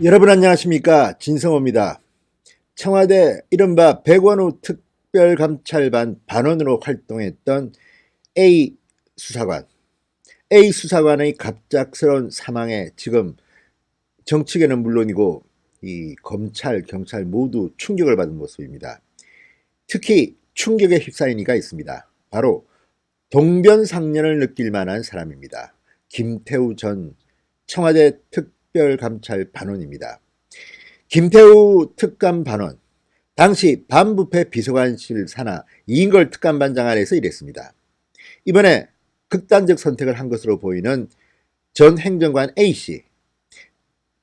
여러분 안녕하십니까, 진성호입니다. 청와대 이른바 백원우 특별감찰반 반원으로 활동했던 A 수사관, A 수사관의 갑작스러운 사망에 지금 정치계는 물론이고 이 검찰, 경찰 모두 충격을 받은 모습입니다. 특히 충격에 휩싸인 이가 있습니다. 바로 동변상련을 느낄 만한 사람입니다. 김태우 전 청와대 특별감찰 반원입니다. 김태우 특감반원, 당시 반부패 비서관실 산하 이인걸 특감반장 아래에서 일했습니다. 이번에 극단적 선택을 한 것으로 보이는 전 행정관 A씨,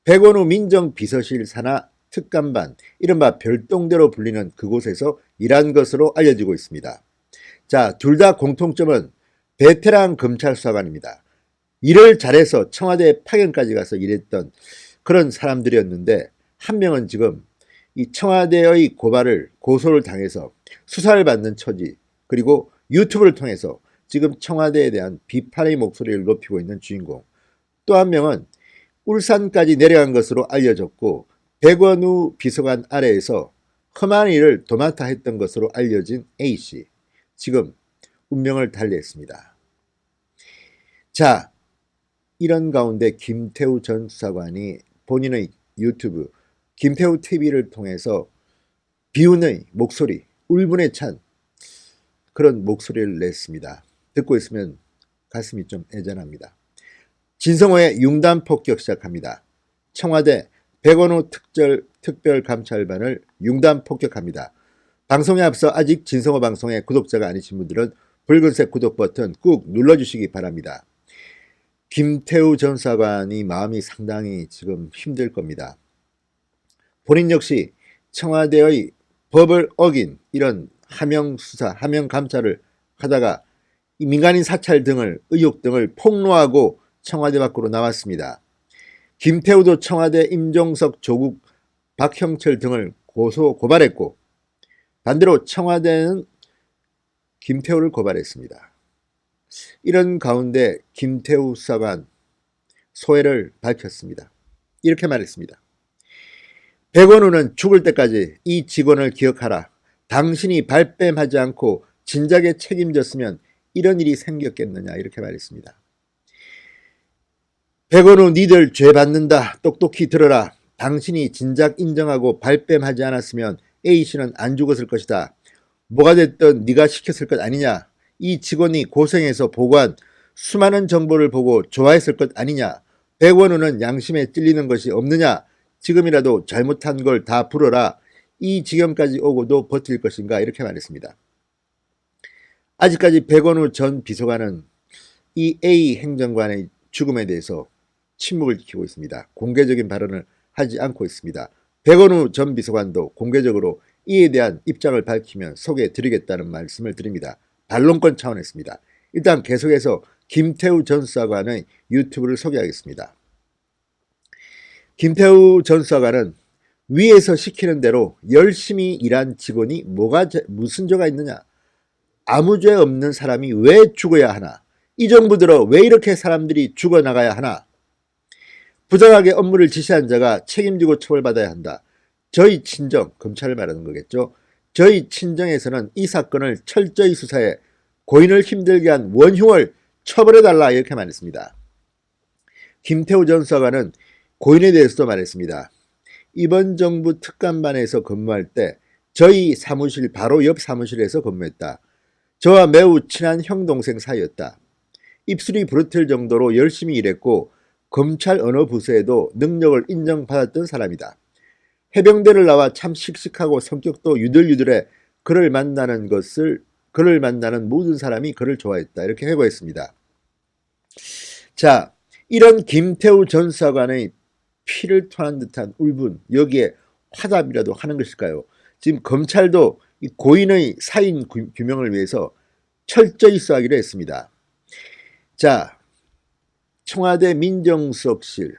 백원우 민정비서실 산하 특감반, 이른바 별동대로 불리는 그곳에서 일한 것으로 알려지고 있습니다. 자, 둘 다 공통점은 베테랑 검찰 수사관입니다. 일을 잘해서 청와대 파견까지 가서 일했던 그런 사람들이었는데, 한 명은 지금 이 청와대의 고소를 당해서 수사를 받는 처지, 그리고 유튜브를 통해서 지금 청와대에 대한 비판의 목소리를 높이고 있는 주인공, 또 한 명은 울산까지 내려간 것으로 알려졌고 백원우 비서관 아래에서 험한 일을 도맡아 했던 것으로 알려진 A씨, 지금 운명을 달리했습니다. 자, 이런 가운데 김태우 전 수사관이 본인의 유튜브 김태우 TV를 통해서 비운의 목소리, 울분에 찬 그런 목소리를 냈습니다. 듣고 있으면 가슴이 좀 애잔합니다. 진성호의 융단 폭격 시작합니다. 청와대 백원우 특별감찰반을 융단 폭격합니다. 방송에 앞서 아직 진성호 방송의 구독자가 아니신 분들은 붉은색 구독 버튼 꾹 눌러주시기 바랍니다. 김태우 전 수사관이 마음이 상당히 지금 힘들 겁니다. 본인 역시 청와대의 법을 어긴 이런 하명 수사, 하명 감찰을 하다가 민간인 사찰 등을 의혹 등을 폭로하고 청와대 밖으로 나왔습니다. 김태우도 청와대 임종석, 조국, 박형철 등을 고발했고, 반대로 청와대는 김태우를 고발했습니다. 이런 가운데 김태우 수사관 소회를 밝혔습니다. 이렇게 말했습니다. 백원우는 죽을 때까지 이 직원을 기억하라. 당신이 발뺌하지 않고 진작에 책임졌으면 이런 일이 생겼겠느냐, 이렇게 말했습니다. 백원우, 니들 죄 받는다. 똑똑히 들어라. 당신이 진작 인정하고 발뺌하지 않았으면 A씨는 안 죽었을 것이다. 뭐가 됐든 네가 시켰을 것 아니냐. 이 직원이 고생해서 보고한 수많은 정보를 보고 좋아했을 것 아니냐. 백원우는 양심에 찔리는 것이 없느냐. 지금이라도 잘못한 걸 다 풀어라. 이 지경까지 오고도 버틸 것인가, 이렇게 말했습니다. 아직까지 백원우 전 비서관은 이 A 행정관의 죽음에 대해서 침묵을 지키고 있습니다. 공개적인 발언을 하지 않고 있습니다. 백원우 전 비서관도 공개적으로 이에 대한 입장을 밝히면 소개해드리겠다는 말씀을 드립니다. 반론권 차원에서입니다. 일단 계속해서 김태우 전 수사관의 유튜브를 소개하겠습니다. 김태우 전 수사관은 위에서 시키는 대로 열심히 일한 직원이 무슨 죄가 있느냐, 아무 죄 없는 사람이 왜 죽어야 하나, 이 정부 들어 왜 이렇게 사람들이 죽어나가야 하나, 부당하게 업무를 지시한 자가 책임지고 처벌받아야 한다. 저희 친정, 검찰을 말하는 거겠죠. 저희 친정에서는 이 사건을 철저히 수사해 고인을 힘들게 한 원흉을 처벌해달라, 이렇게 말했습니다. 김태우 전 수사관은 고인에 대해서도 말했습니다. 이번 정부 특감반에서 근무할 때 저희 사무실 바로 옆 사무실에서 근무했다. 저와 매우 친한 형 동생 사이였다. 입술이 부르틀 정도로 열심히 일했고 검찰 어느 부서에도 능력을 인정받았던 사람이다. 해병대를 나와 참 씩씩하고 성격도 유들유들해 그를 만나는 모든 사람이 그를 좋아했다. 이렇게 회고했습니다. 자, 이런 김태우 전 수사관의 피를 토한 듯한 울분, 여기에 화답이라도 하는 것일까요? 지금 검찰도 이 고인의 사인 규명을 위해서 철저히 수사하기로 했습니다. 자, 청와대 민정수석실,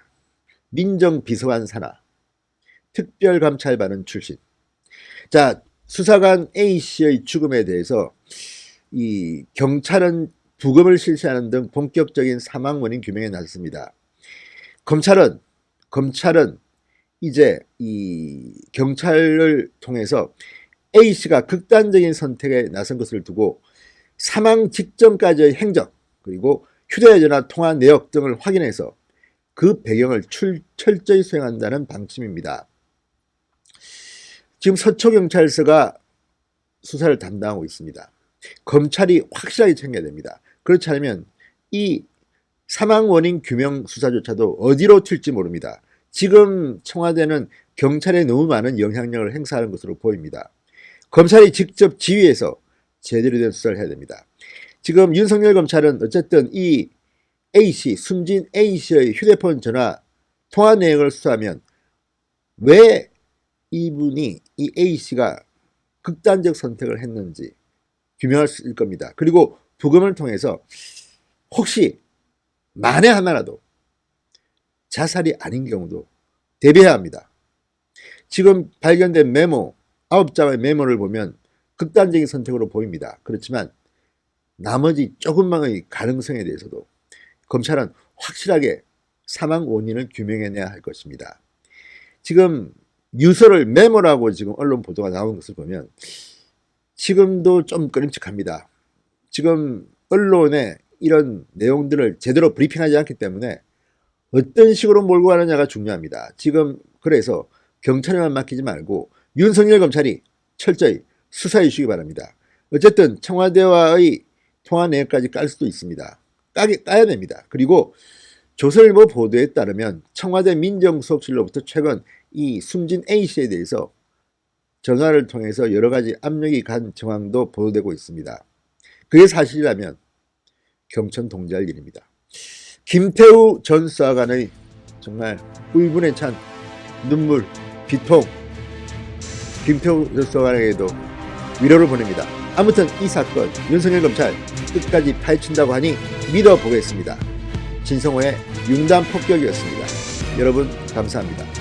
민정비서관 산하, 특별감찰반원 출신. 자, 수사관 A씨의 죽음에 대해서 이 경찰은 부검을 실시하는 등 본격적인 사망 원인 규명에 나섰습니다. 검찰은 이제 이 경찰을 통해서 A씨가 극단적인 선택에 나선 것을 두고 사망 직전까지의 행적 그리고 휴대전화 통화 내역 등을 확인해서 그 배경을 철저히 수행한다는 방침입니다. 지금 서초경찰서가 수사를 담당하고 있습니다. 검찰이 확실하게 챙겨야 됩니다. 그렇지 않으면 이 사망 원인 규명 수사조차도 어디로 튈지 모릅니다. 지금 청와대는 경찰에 너무 많은 영향력을 행사하는 것으로 보입니다. 검찰이 직접 지휘해서 제대로 된 수사를 해야 됩니다. 지금 윤석열 검찰은 어쨌든 이 A씨, 숨진 A씨의 휴대폰 전화 통화 내역을 수사하면 왜 이분이 이 A씨가 극단적 선택을 했는지 규명할 수 있을 겁니다. 그리고 부검을 통해서 혹시 만에 하나라도 자살이 아닌 경우도 대비해야 합니다. 지금 발견된 메모, 9장의 메모를 보면 극단적인 선택으로 보입니다. 그렇지만 나머지 조금만의 가능성에 대해서도 검찰은 확실하게 사망 원인을 규명해내야 할 것입니다. 지금 유서를 메모라고 지금 언론 보도가 나온 것을 보면 지금도 좀 꺼림칙합니다. 지금 언론에 이런 내용들을 제대로 브리핑하지 않기 때문에 어떤 식으로 몰고 가느냐가 중요합니다. 지금 그래서 경찰에만 맡기지 말고 윤석열 검찰이 철저히 수사해 주시기 바랍니다. 어쨌든 청와대와의 통화 내역까지 깔 수도 있습니다. 까야 됩니다. 그리고 조선일보 보도에 따르면 청와대 민정수석실로부터 최근 이 숨진 A씨에 대해서 전화를 통해서 여러 가지 압력이 간 정황도 보도되고 있습니다. 그게 사실이라면 경천 동지할 일입니다. 김태우 전 수사관의 정말 울분에 찬 눈물, 비통, 김태우 전 수사관에게도 위로를 보냅니다. 아무튼 이 사건 윤석열 검찰 끝까지 파헤친다고 하니 믿어보겠습니다. 진성호의 융단 폭격이었습니다. 여러분 감사합니다.